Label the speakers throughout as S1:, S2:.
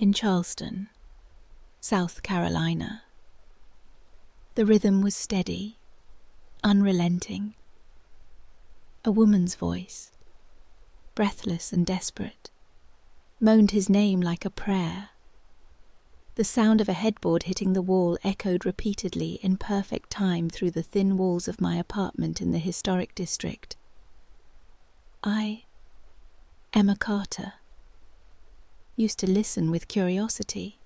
S1: in Charleston, South Carolina. The rhythm was steady, unrelenting. A woman's voice, breathless and desperate, moaned his name like a prayer. The sound of a headboard hitting the wall echoed repeatedly in perfect time through the thin walls of my apartment in the historic district. I, Emma Carter, used to listen with curiosity,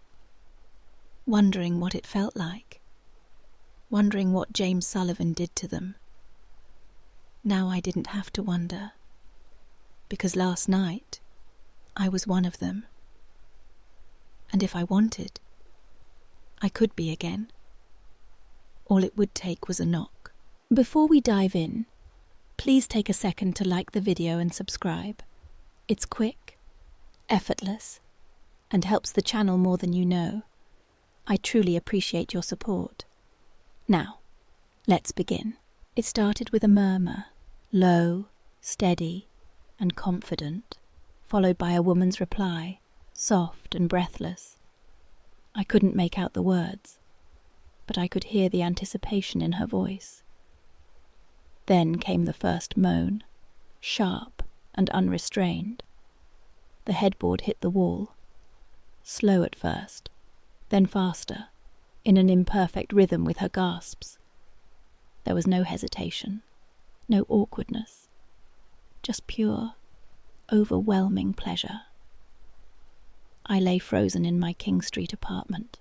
S1: wondering what it felt like, wondering what James Sullivan did to them. Now I didn't have to wonder, because last night I was one of them. And if I wanted, I could be again. All it would take was a knock. Before we dive in, please take a second to like the video and subscribe. It's quick, effortless, and helps the channel more than you know. I truly appreciate your support. Now, let's begin. It started with a murmur, low, steady, and confident, followed by a woman's reply, soft and breathless. I couldn't make out the words, but I could hear the anticipation in her voice. Then came the first moan, sharp and unrestrained. The headboard hit the wall, slow at first, then faster, in an imperfect rhythm with her gasps. There was no hesitation, no awkwardness, just pure, overwhelming pleasure. I lay frozen in my King Street apartment,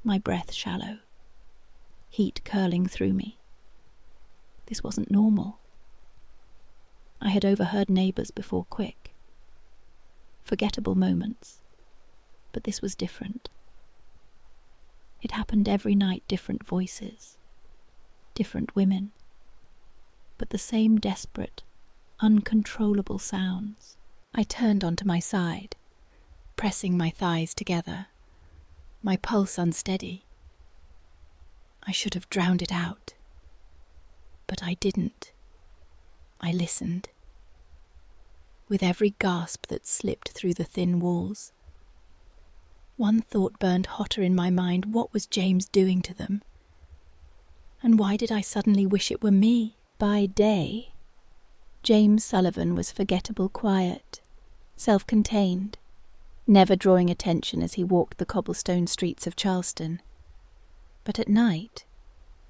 S1: my breath shallow, heat curling through me. This wasn't normal. I had overheard neighbours before quick, forgettable moments, but this was different. It happened every night, different voices, different women, but the same desperate, uncontrollable sounds. I turned onto my side, pressing my thighs together, my pulse unsteady. I should have drowned it out, but I didn't. I listened. With every gasp that slipped through the thin walls, one thought burned hotter in my mind. What was James doing to them? And why did I suddenly wish it were me? By day, James Sullivan was forgettable quiet, self-contained, never drawing attention as he walked the cobblestone streets of Charleston. But at night,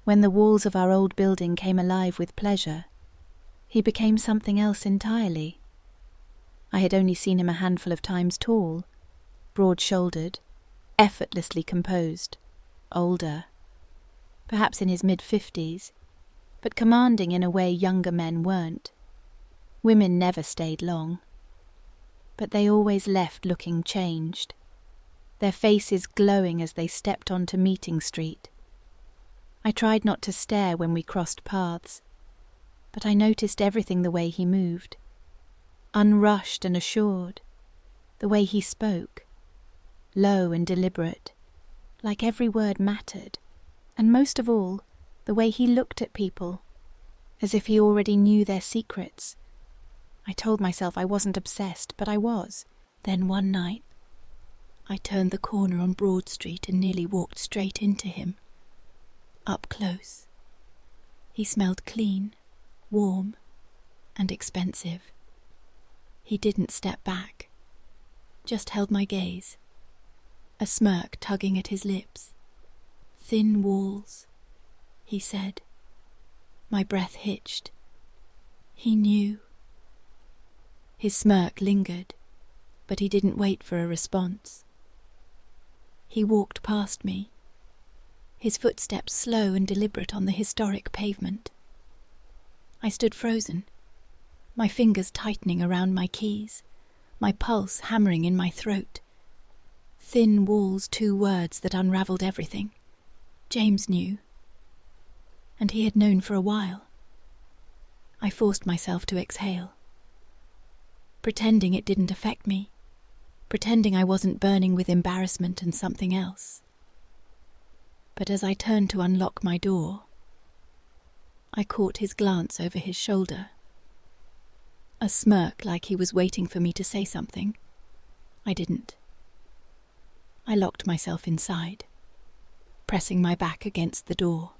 S1: when the walls of our old building came alive with pleasure, he became something else entirely. I had only seen him a handful of times tall, broad-shouldered, effortlessly composed, older, perhaps in his mid-50s, but commanding in a way younger men weren't. Women never stayed long, but they always left looking changed, their faces glowing as they stepped onto Meeting Street. I tried not to stare when we crossed paths, but I noticed everything: the way he moved, unrushed and assured, the way he spoke, low and deliberate, like every word mattered, and most of all, the way he looked at people, as if he already knew their secrets. I told myself I wasn't obsessed, but I was. Then one night, I turned the corner on Broad Street and nearly walked straight into him. Up close. He smelled clean, warm, and expensive. He didn't step back, just held my gaze, a smirk tugging at his lips. "Thin walls," he said. My breath hitched. He knew. His smirk lingered, but he didn't wait for a response. He walked past me, his footsteps slow and deliberate on the historic pavement. I stood frozen, my fingers tightening around my keys, my pulse hammering in my throat. Thin walls, 2 words that unravelled everything. James knew, and he had known for a while. I forced myself to exhale, pretending it didn't affect me, pretending I wasn't burning with embarrassment and something else. But as I turned to unlock my door, I caught his glance over his shoulder. A smirk like he was waiting for me to say something. I didn't. I locked myself inside, pressing my back against the door,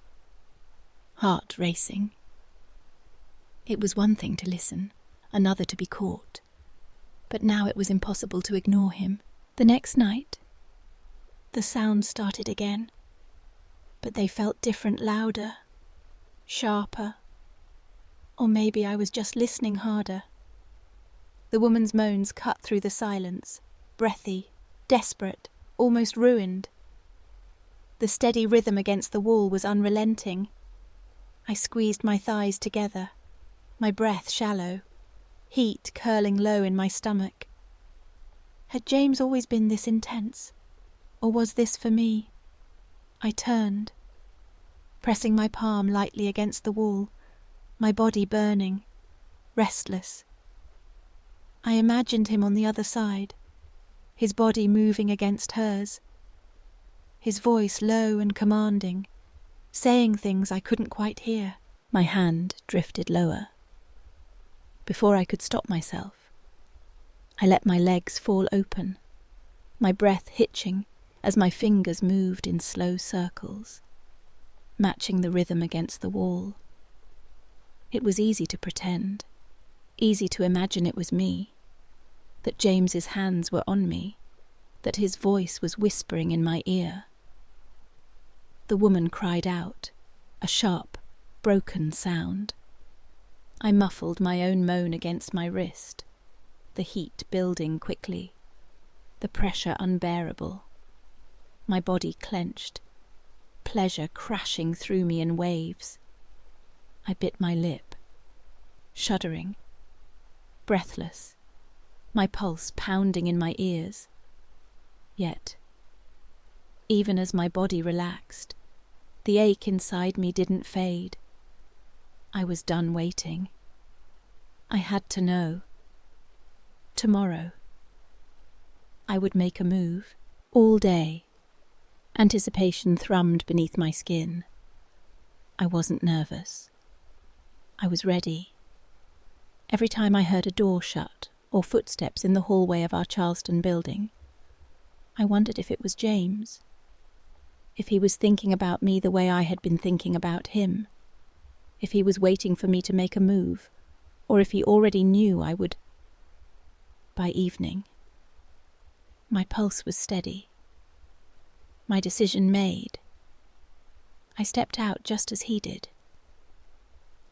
S1: heart racing. It was one thing to listen, another to be caught, but now it was impossible to ignore him. The next night, the sounds started again, but they felt different, louder, sharper, or maybe I was just listening harder. The woman's moans cut through the silence, breathy, desperate, almost ruined. The steady rhythm against the wall was unrelenting. I squeezed my thighs together, my breath shallow, heat curling low in my stomach. Had James always been this intense, or was this for me? I turned, pressing my palm lightly against the wall, my body burning, restless. I imagined him on the other side, his body moving against hers, his voice low and commanding, saying things I couldn't quite hear. My hand drifted lower. Before I could stop myself, I let my legs fall open, my breath hitching as my fingers moved in slow circles, matching the rhythm against the wall. It was easy to pretend, easy to imagine it was me, that James's hands were on me, that his voice was whispering in my ear. The woman cried out, a sharp, broken sound. I muffled my own moan against my wrist, the heat building quickly, the pressure unbearable. My body clenched, pleasure crashing through me in waves. I bit my lip, shuddering, breathless, my pulse pounding in my ears. Yet, even as my body relaxed, the ache inside me didn't fade. I was done waiting. I had to know. Tomorrow, I would make a move. All day, anticipation thrummed beneath my skin. I wasn't nervous. I was ready. Every time I heard a door shut or footsteps in the hallway of our Charleston building, I wondered if it was James, if he was thinking about me the way I had been thinking about him, if he was waiting for me to make a move, or if he already knew I would. By evening, my pulse was steady, my decision made. I stepped out just as he did,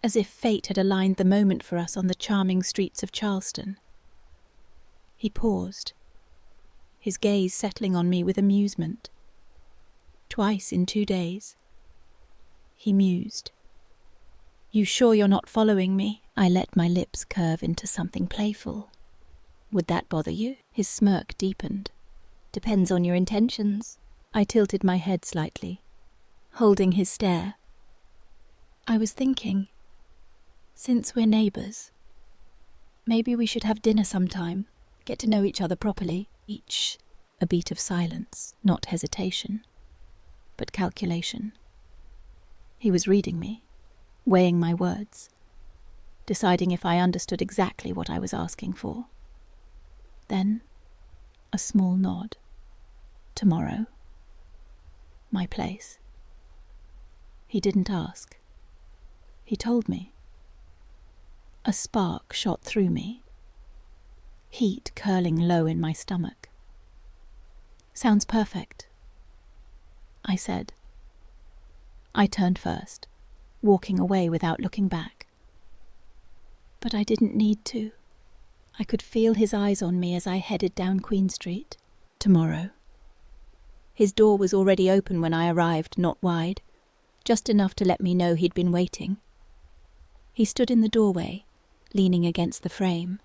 S1: as if fate had aligned the moment for us on the charming streets of Charleston. He paused, his gaze settling on me with amusement. Twice in 2 days. He mused. "You sure you're not following me?" I let my lips curve into something playful. "Would that bother you?" His smirk deepened. "Depends on your intentions." I tilted my head slightly, holding his stare. "I was thinking, since we're neighbours, maybe we should have dinner sometime, get to know each other properly." Each a beat of silence, not hesitation, but calculation. He was reading me, weighing my words, deciding if I understood exactly what I was asking for. Then, a small nod. Tomorrow. My place. He didn't ask. He told me. A spark shot through me, heat curling low in my stomach. "Sounds perfect," I said. I turned first, walking away without looking back. But I didn't need to. I could feel his eyes on me as I headed down Queen Street. Tomorrow. His door was already open when I arrived, not wide, just enough to let me know he'd been waiting. He stood in the doorway, leaning against the frame,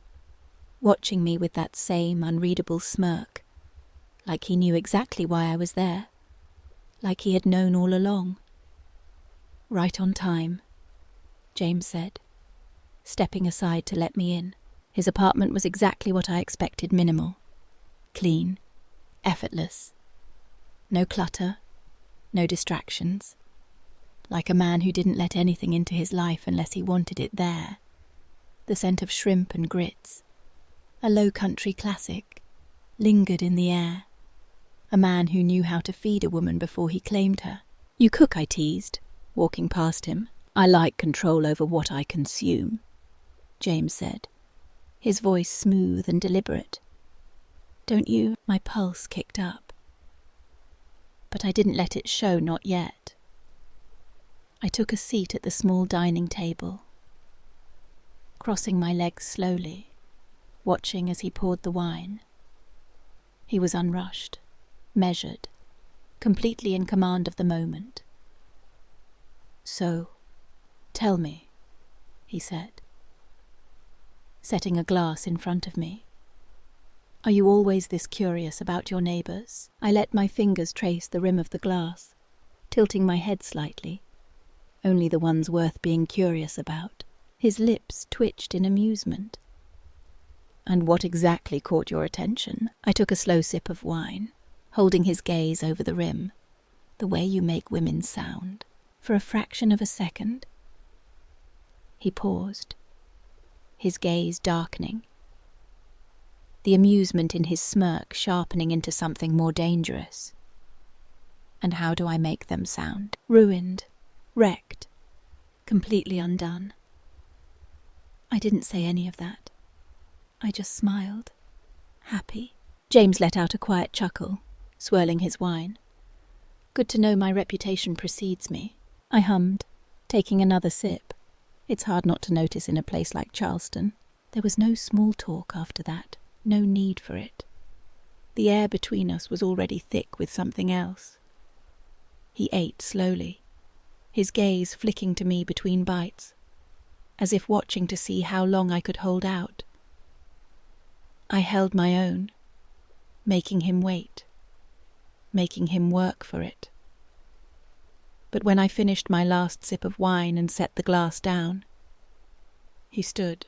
S1: watching me with that same unreadable smirk, like he knew exactly why I was there, like he had known all along. "Right on time," James said, stepping aside to let me in. His apartment was exactly what I expected: minimal, clean, effortless. No clutter, no distractions. Like a man who didn't let anything into his life unless he wanted it there. The scent of shrimp and grits, a low country classic, lingered in the air. a man who knew how to feed a woman before he claimed her. "You cook," I teased, walking past him. "I like control over what I consume," James said, his voice smooth and deliberate. "Don't you?" My pulse kicked up. But I didn't let it show, not yet. I took a seat at the small dining table, crossing my legs slowly, watching as he poured the wine. He was unrushed, measured, completely in command of the moment. "So, tell me," he said, setting a glass in front of me. "Are you always this curious about your neighbours?" I let my fingers trace the rim of the glass, tilting my head slightly. "Only the ones worth being curious about." His lips twitched in amusement. "And what exactly caught your attention?" I took a slow sip of wine, holding his gaze over the rim. "The way you make women sound." For a fraction of a second, he paused, his gaze darkening, the amusement in his smirk sharpening into something more dangerous. "And how do I make them sound?" "Ruined, wrecked, completely undone." I didn't say any of that. I just smiled, happy. James let out a quiet chuckle, swirling his wine. "Good to know my reputation precedes me," I hummed, taking another sip. It's hard not to notice in a place like Charleston. There was no small talk after that, no need for it. The air between us was already thick with something else. He ate slowly, his gaze flicking to me between bites, as if watching to see how long I could hold out. I held my own, making him wait, making him work for it. But when I finished my last sip of wine and set the glass down, he stood.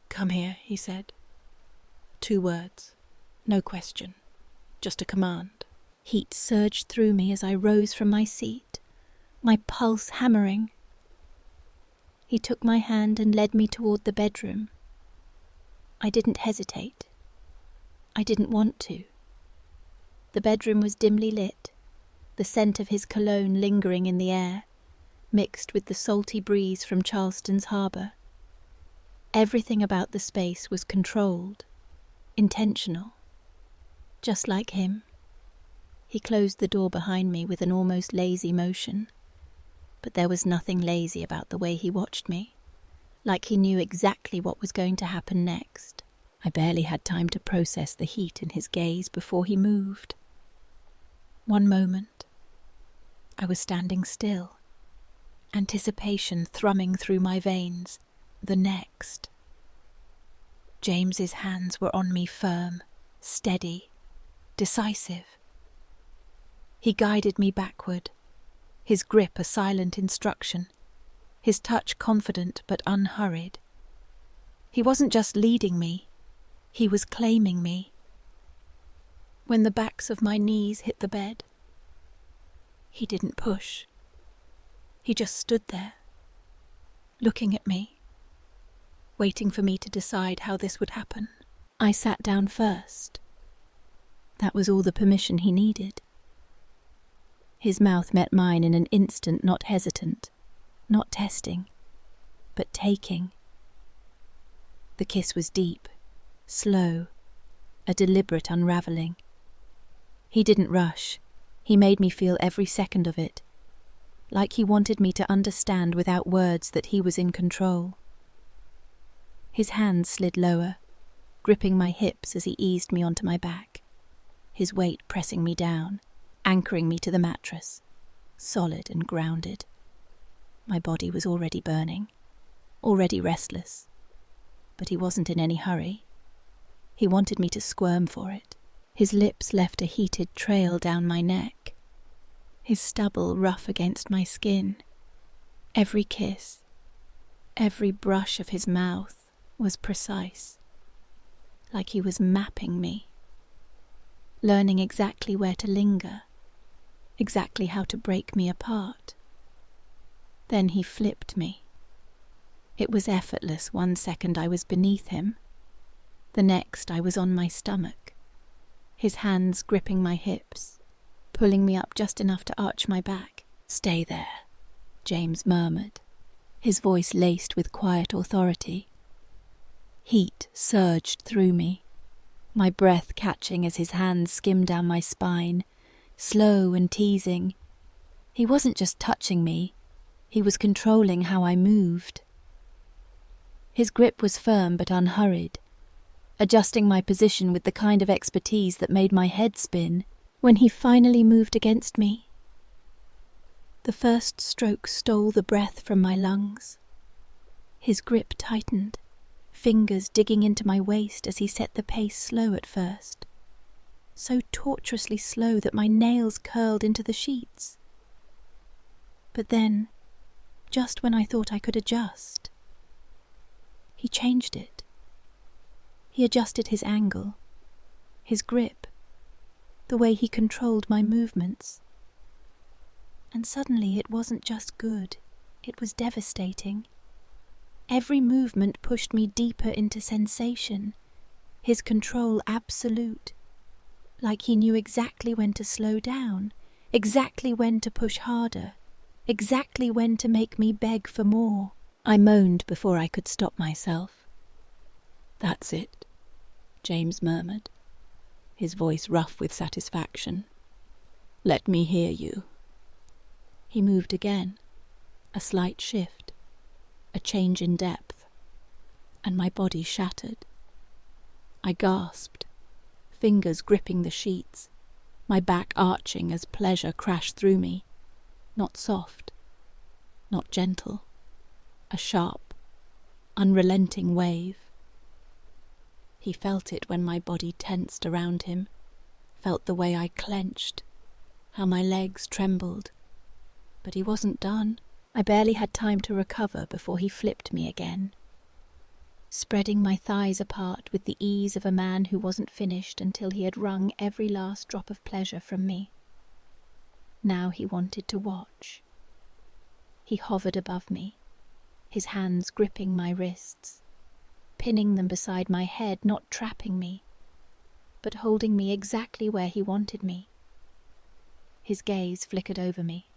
S1: "Come here," he said. 2 words, no question, just a command. Heat surged through me as I rose from my seat, my pulse hammering. He took my hand and led me toward the bedroom. I didn't hesitate. I didn't want to. The bedroom was dimly lit, the scent of his cologne lingering in the air, mixed with the salty breeze from Charleston's harbour. Everything about the space was controlled, intentional. Just like him. He closed the door behind me with an almost lazy motion. But there was nothing lazy about the way he watched me, like he knew exactly what was going to happen next. I barely had time to process the heat in his gaze before he moved. One moment, I was standing still, anticipation thrumming through my veins. The next. James's hands were on me, firm, steady, decisive. He guided me backward, his grip a silent instruction, his touch confident but unhurried. He wasn't just leading me, he was claiming me. When the backs of my knees hit the bed, he didn't push. He just stood there, looking at me, waiting for me to decide how this would happen. I sat down first. That was all the permission he needed. His mouth met mine in an instant, not hesitant, not testing, but taking. The kiss was deep, slow, a deliberate unravelling. He didn't rush. He made me feel every second of it, like he wanted me to understand without words that he was in control. His hands slid lower, gripping my hips as he eased me onto my back, his weight pressing me down, anchoring me to the mattress, solid and grounded. My body was already burning, already restless, but he wasn't in any hurry. He wanted me to squirm for it. His lips left a heated trail down my neck, his stubble rough against my skin. Every kiss, every brush of his mouth was precise, like he was mapping me, learning exactly where to linger, exactly how to break me apart. Then he flipped me. It was effortless. 1 second I was beneath him, the next I was on my stomach, his hands gripping my hips, pulling me up just enough to arch my back. "Stay there," James murmured, his voice laced with quiet authority. Heat surged through me, my breath catching as his hands skimmed down my spine, slow and teasing. He wasn't just touching me, he was controlling how I moved. His grip was firm but unhurried, adjusting my position with the kind of expertise that made my head spin. When he finally moved against me, the first stroke stole the breath from my lungs. His grip tightened, fingers digging into my waist as he set the pace slow at first, so tortuously slow that my nails curled into the sheets. But then, just when I thought I could adjust, he changed it. He adjusted his angle, his grip, the way he controlled my movements. And suddenly it wasn't just good, it was devastating. Every movement pushed me deeper into sensation, his control absolute, like he knew exactly when to slow down, exactly when to push harder, exactly when to make me beg for more. I moaned before I could stop myself. "That's it," James murmured, his voice rough with satisfaction. "Let me hear you." He moved again, a slight shift, a change in depth, and my body shattered. I gasped, fingers gripping the sheets, my back arching as pleasure crashed through me, not soft, not gentle, a sharp, unrelenting wave. He felt it when my body tensed around him, felt the way I clenched, how my legs trembled. But he wasn't done. I barely had time to recover before he flipped me again, spreading my thighs apart with the ease of a man who wasn't finished until he had wrung every last drop of pleasure from me. Now he wanted to watch. He hovered above me, his hands gripping my wrists, pinning them beside my head, not trapping me, but holding me exactly where he wanted me. His gaze flickered over me,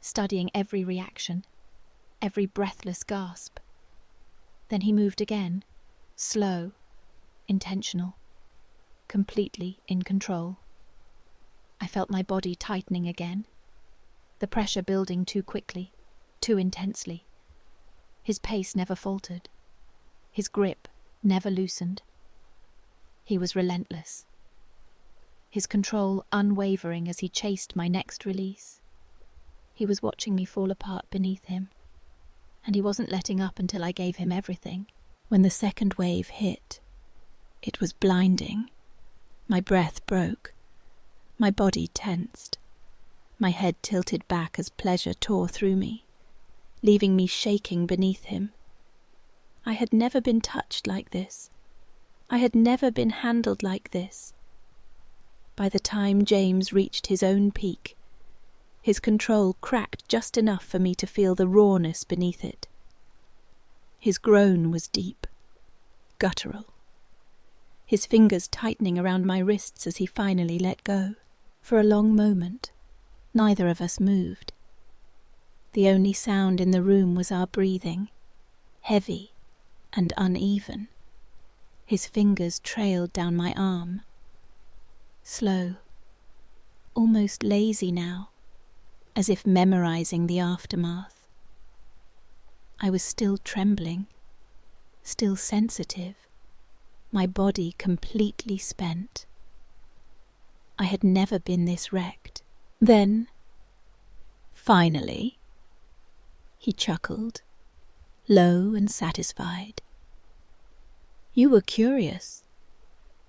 S1: studying every reaction, every breathless gasp. Then he moved again, slow, intentional, completely in control. I felt my body tightening again, the pressure building too quickly, too intensely. His pace never faltered, his grip never loosened. He was relentless, his control unwavering as he chased my next release. He was watching me fall apart beneath him, and he wasn't letting up until I gave him everything. When the second wave hit, it was blinding. My breath broke, my body tensed, my head tilted back as pleasure tore through me, leaving me shaking beneath him. I had never been touched like this. I had never been handled like this. By the time James reached his own peak, his control cracked just enough for me to feel the rawness beneath it. His groan was deep, guttural, his fingers tightening around my wrists as he finally let go. For a long moment, neither of us moved. The only sound in the room was our breathing, heavy and uneven. His fingers trailed down my arm, slow, almost lazy now, as if memorizing the aftermath. I was still trembling, still sensitive, my body completely spent. I had never been this wrecked. Then, finally, he chuckled, low and satisfied. "You were curious,"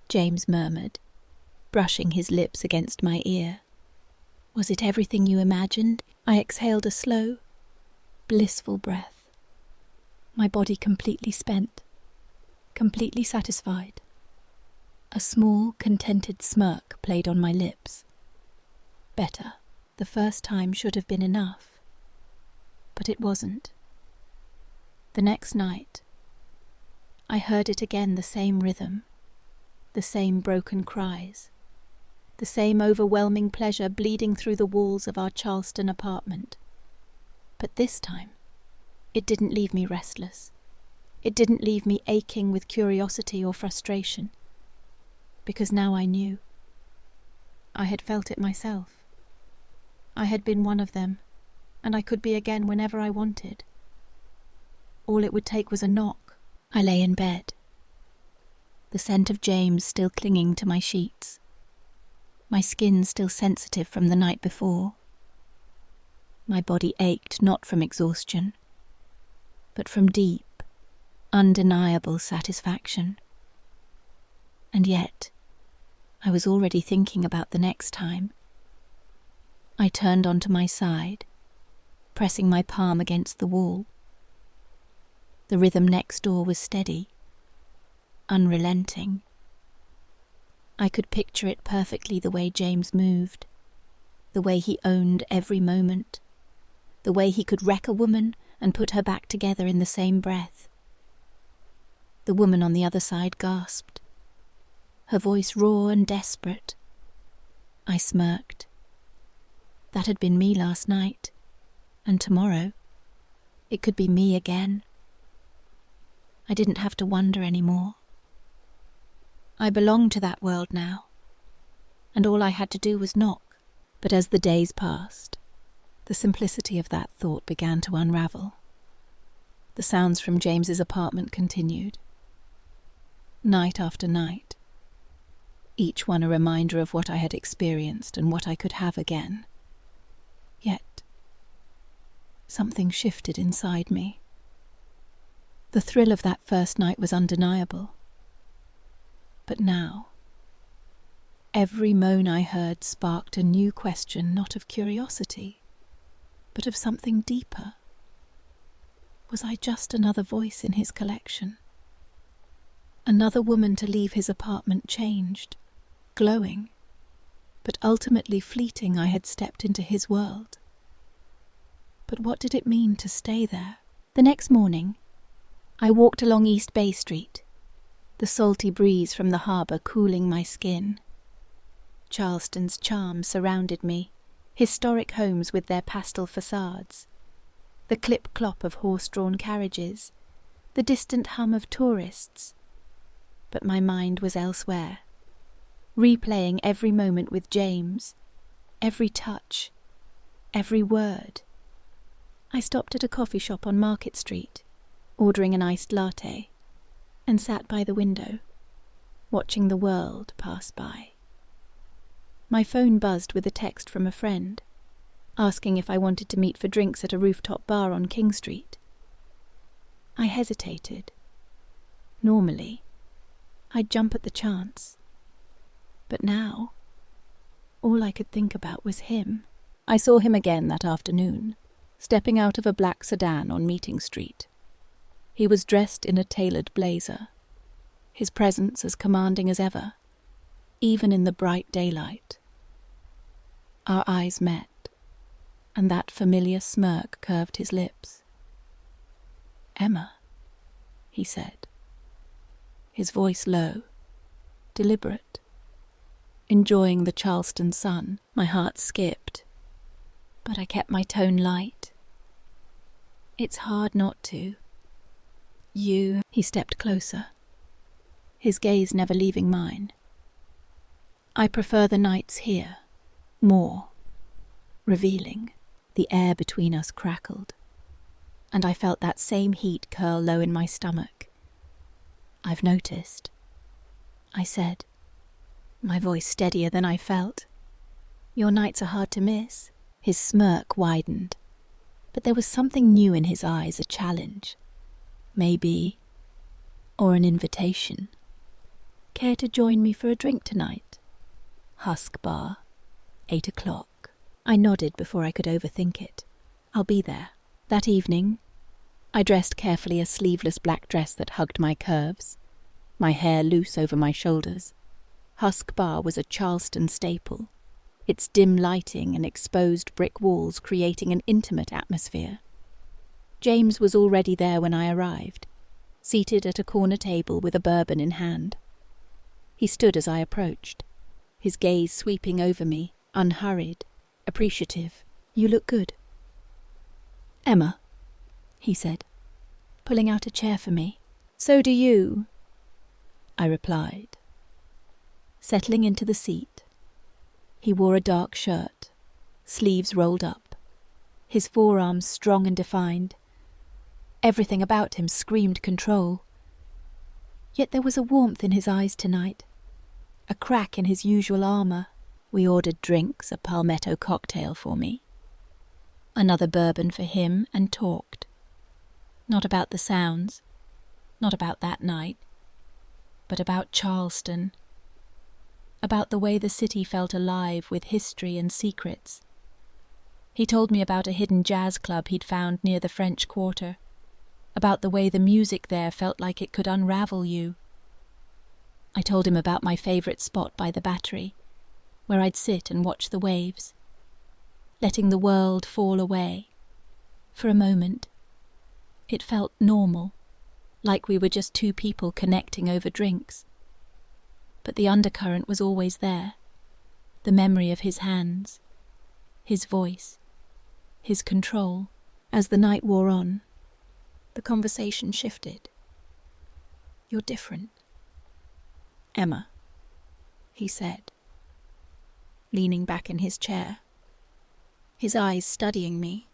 S1: James murmured, brushing his lips against my ear. "Was it everything you imagined?" I exhaled a slow, blissful breath, my body completely spent, completely satisfied. A small, contented smirk played on my lips. Better. The first time should have been enough. But it wasn't. The next night, I heard it again, the same rhythm, the same broken cries. the same overwhelming pleasure bleeding through the walls of our Charleston apartment. But this time, it didn't leave me restless. It didn't leave me aching with curiosity or frustration, because now I knew. I had felt it myself. I had been one of them, and I could be again whenever I wanted. All it would take was a knock. I lay in bed, the scent of James still clinging to my sheets, my skin still sensitive from the night before. My body ached not from exhaustion, but from deep, undeniable satisfaction. And yet, I was already thinking about the next time. I turned onto my side, pressing my palm against the wall. The rhythm next door was steady, unrelenting. I could picture it perfectly, the way James moved, the way he owned every moment, the way he could wreck a woman and put her back together in the same breath. The woman on the other side gasped, her voice raw and desperate. I smirked. That had been me last night, and tomorrow it could be me again. I didn't have to wonder anymore. I belonged to that world now, and all I had to do was knock. But as the days passed, the simplicity of that thought began to unravel. The sounds from James's apartment continued, night after night, each one a reminder of what I had experienced and what I could have again. Yet, something shifted inside me. The thrill of that first night was undeniable. But now, every moan I heard sparked a new question, not of curiosity, but of something deeper. Was I just another voice in his collection? Another woman to leave his apartment changed, glowing, but ultimately fleeting. I had stepped into his world. But what did it mean to stay there? The next morning, I walked along East Bay Street, the salty breeze from the harbour cooling my skin. Charleston's charm surrounded me, historic homes with their pastel facades, the clip-clop of horse-drawn carriages, the distant hum of tourists. But my mind was elsewhere, replaying every moment with James, every touch, every word. I stopped at a coffee shop on Market Street, ordering an iced latte, and sat by the window, watching the world pass by. My phone buzzed with a text from a friend, asking if I wanted to meet for drinks at a rooftop bar on King Street. I hesitated. Normally, I'd jump at the chance. But now, all I could think about was him. I saw him again that afternoon, stepping out of a black sedan on Meeting Street. He was dressed in a tailored blazer, his presence as commanding as ever, even in the bright daylight. Our eyes met, and that familiar smirk curved his lips. "Emma," he said, his voice low, deliberate. Enjoying the Charleston sun, my heart skipped, but I kept my tone light. "It's hard not to. He stepped closer, his gaze never leaving mine. "I prefer the nights here, more. Revealing." The air between us crackled, and I felt that same heat curl low in my stomach. "I've noticed," I said, my voice steadier than I felt. "Your nights are hard to miss." His smirk widened, but there was something new in his eyes, a challenge. "Maybe, or an invitation. Care to join me for a drink tonight? Husk Bar, 8 o'clock. I nodded before I could overthink it. "I'll be there." That evening, I dressed carefully, a sleeveless black dress that hugged my curves, my hair loose over my shoulders. Husk Bar was a Charleston staple, its dim lighting and exposed brick walls creating an intimate atmosphere. James was already there when I arrived, seated at a corner table with a bourbon in hand. He stood as I approached, his gaze sweeping over me, unhurried, appreciative. "You look good." "Emma," he said, pulling out a chair for me. "So do you," I replied. Settling into the seat, he wore a dark shirt, sleeves rolled up, his forearms strong and defined. Everything about him screamed control. Yet there was a warmth in his eyes tonight, a crack in his usual armour. We ordered drinks, a palmetto cocktail for me, another bourbon for him, and talked. Not about the sounds, not about that night, but about Charleston, about the way the city felt alive with history and secrets. He told me about a hidden jazz club he'd found near the French Quarter, about the way the music there felt like it could unravel you. I told him about my favourite spot by the Battery, where I'd sit and watch the waves, letting the world fall away. For a moment, it felt normal, like we were just two people connecting over drinks. But the undercurrent was always there, the memory of his hands, his voice, his control. As the night wore on, the conversation shifted. "You're different, Emma," he said, leaning back in his chair, his eyes studying me.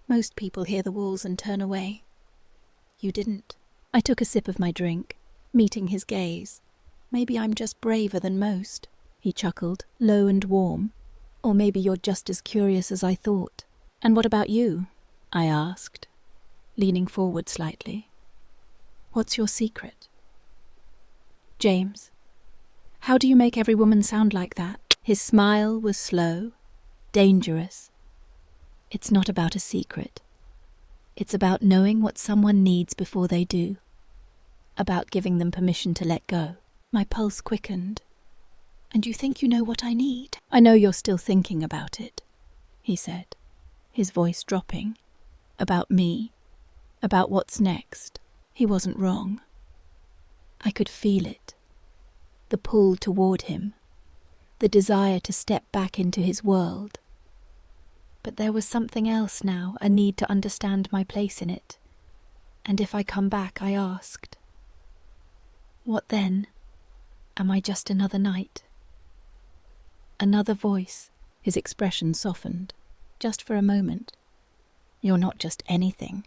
S1: "Most people hear the walls and turn away. You didn't." I took a sip of my drink, meeting his gaze. "Maybe I'm just braver than most," he chuckled, low and warm. "Or maybe you're just as curious as I thought." "And what about you?" I asked, leaning forward slightly. "What's your secret?" "James, how do you make every woman sound like that?" His smile was slow, dangerous. "It's not about a secret. It's about knowing what someone needs before they do. About giving them permission to let go." My pulse quickened. "And you think you know what I need?" "I know you're still thinking about it," he said, his voice dropping. "About me, about what's next." He wasn't wrong. I could feel it. The pull toward him, the desire to step back into his world. But there was something else now, a need to understand my place in it. And if I come back, I asked, "What then? Am I just another night?" Another voice. His expression softened, just for a moment. "You're not just anything,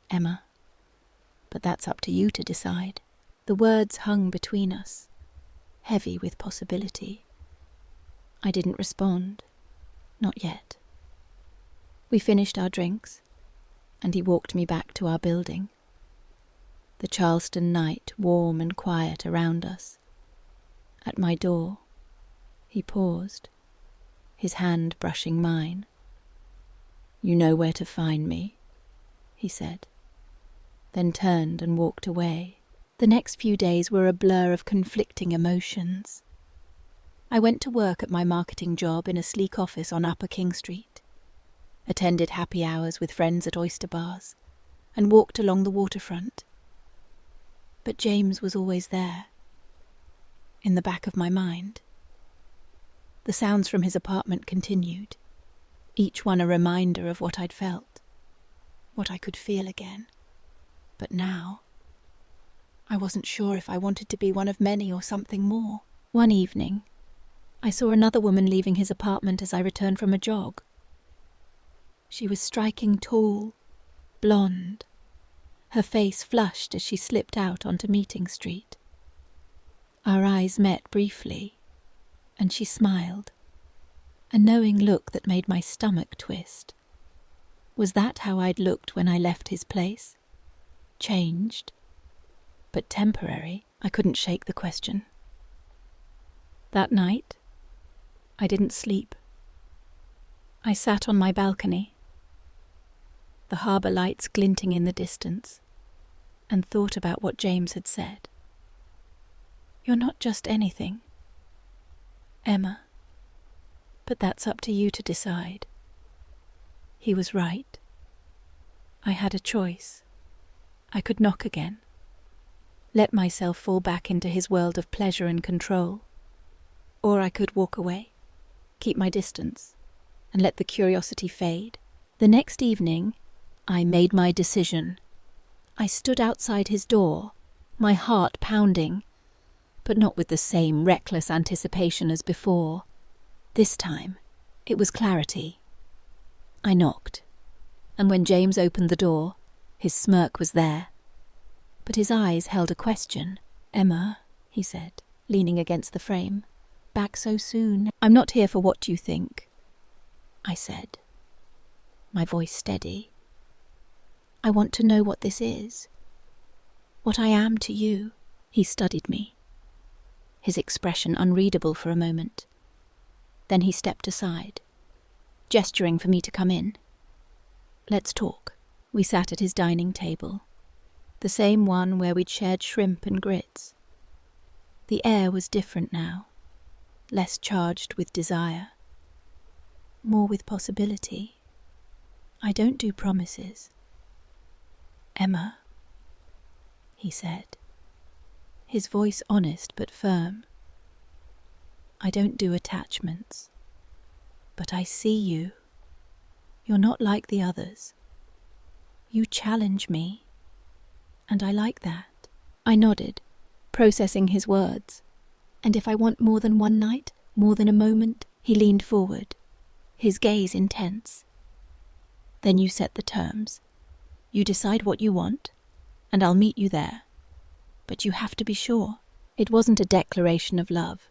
S1: Emma. But that's up to you to decide." The words hung between us, heavy with possibility. I didn't respond. Not yet. We finished our drinks, and he walked me back to our building. The Charleston night warm and quiet around us. At my door, he paused, his hand brushing mine. "You know where to find me," he said, then turned and walked away. The next few days were a blur of conflicting emotions. I went to work at my marketing job in a sleek office on Upper King Street, attended happy hours with friends at oyster bars, and walked along the waterfront. But James was always there, in the back of my mind. The sounds from his apartment continued, each one a reminder of what I'd felt, what I could feel again. But now, I wasn't sure if I wanted to be one of many or something more. One evening, I saw another woman leaving his apartment as I returned from a jog. She was striking tall, blonde, her face flushed as she slipped out onto Meeting Street. Our eyes met briefly, and she smiled, a knowing look that made my stomach twist. Was that how I'd looked when I left his place? Changed, but temporary? I couldn't shake the question. That night, I didn't sleep. I sat on my balcony, the harbour lights glinting in the distance, and thought about what James had said. "You're not just anything, Emma, but that's up to you to decide." He was right. I had a choice. I could knock again, let myself fall back into his world of pleasure and control, Or I could walk away, keep my distance, and let the curiosity fade. The next evening, I made my decision. I stood outside his door, my heart pounding, but not with the same reckless anticipation as before. This time, it was clarity. I knocked, and when James opened the door, his smirk was there. But his eyes held a question. "Emma," he said, leaning against the frame, "back so soon?" "I'm not here for what you think," I said, my voice steady. "I want to know what this is. What I am to you." He studied me, his expression unreadable for a moment. Then he stepped aside, gesturing for me to come in. "Let's talk." We sat at his dining table, the same one where we'd shared shrimp and grits. The air was different now, less charged with desire, more with possibility. "I don't do promises." "Emma," he said, his voice honest but firm, "I don't do attachments, but I see you. You're not like the others. You challenge me, and I like that." I nodded, processing his words. "And if I want more than one night, more than a moment?" He leaned forward, his gaze intense. "Then you set the terms. You decide what you want, and I'll meet you there. But you have to be sure." It wasn't a declaration of love,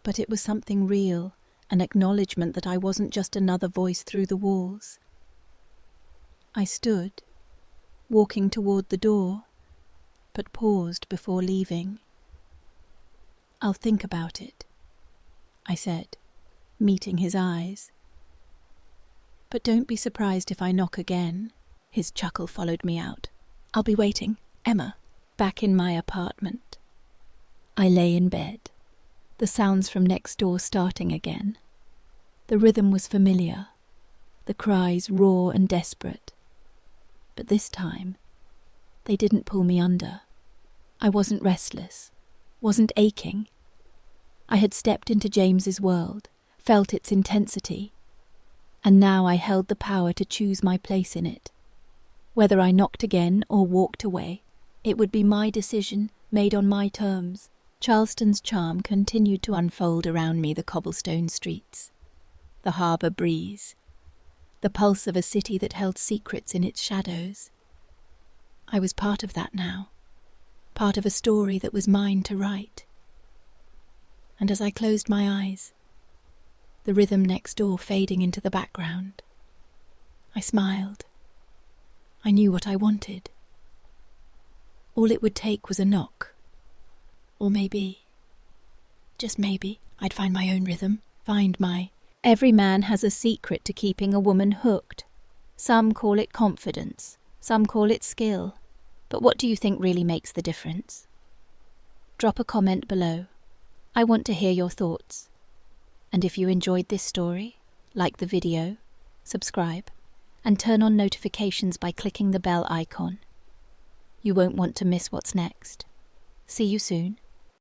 S1: but it was something real, an acknowledgement that I wasn't just another voice through the walls. I stood, walking toward the door, but paused before leaving. "I'll think about it," I said, meeting his eyes. "But don't be surprised if I knock again." His chuckle followed me out. "I'll be waiting, Emma." Back in my apartment, I lay in bed, the sounds from next door starting again. The rhythm was familiar, the cries raw and desperate. But this time, they didn't pull me under. I wasn't restless, wasn't aching. I had stepped into James's world, felt its intensity, and now I held the power to choose my place in it. Whether I knocked again or walked away, it would be my decision, made on my terms. Charleston's charm continued to unfold around me, the cobblestone streets, the harbour breeze, the pulse of a city that held secrets in its shadows. I was part of that now, part of a story that was mine to write. And as I closed my eyes, the rhythm next door fading into the background, I smiled. I knew what I wanted. All it would take was a knock. Or maybe, just maybe, I'd find my own rhythm, find my... Every man has a secret to keeping a woman hooked. Some call it confidence, some call it skill. But what do you think really makes the difference? Drop a comment below. I want to hear your thoughts. And if you enjoyed this story, like the video, subscribe, and turn on notifications by clicking the bell icon. You won't want to miss what's next. See you soon.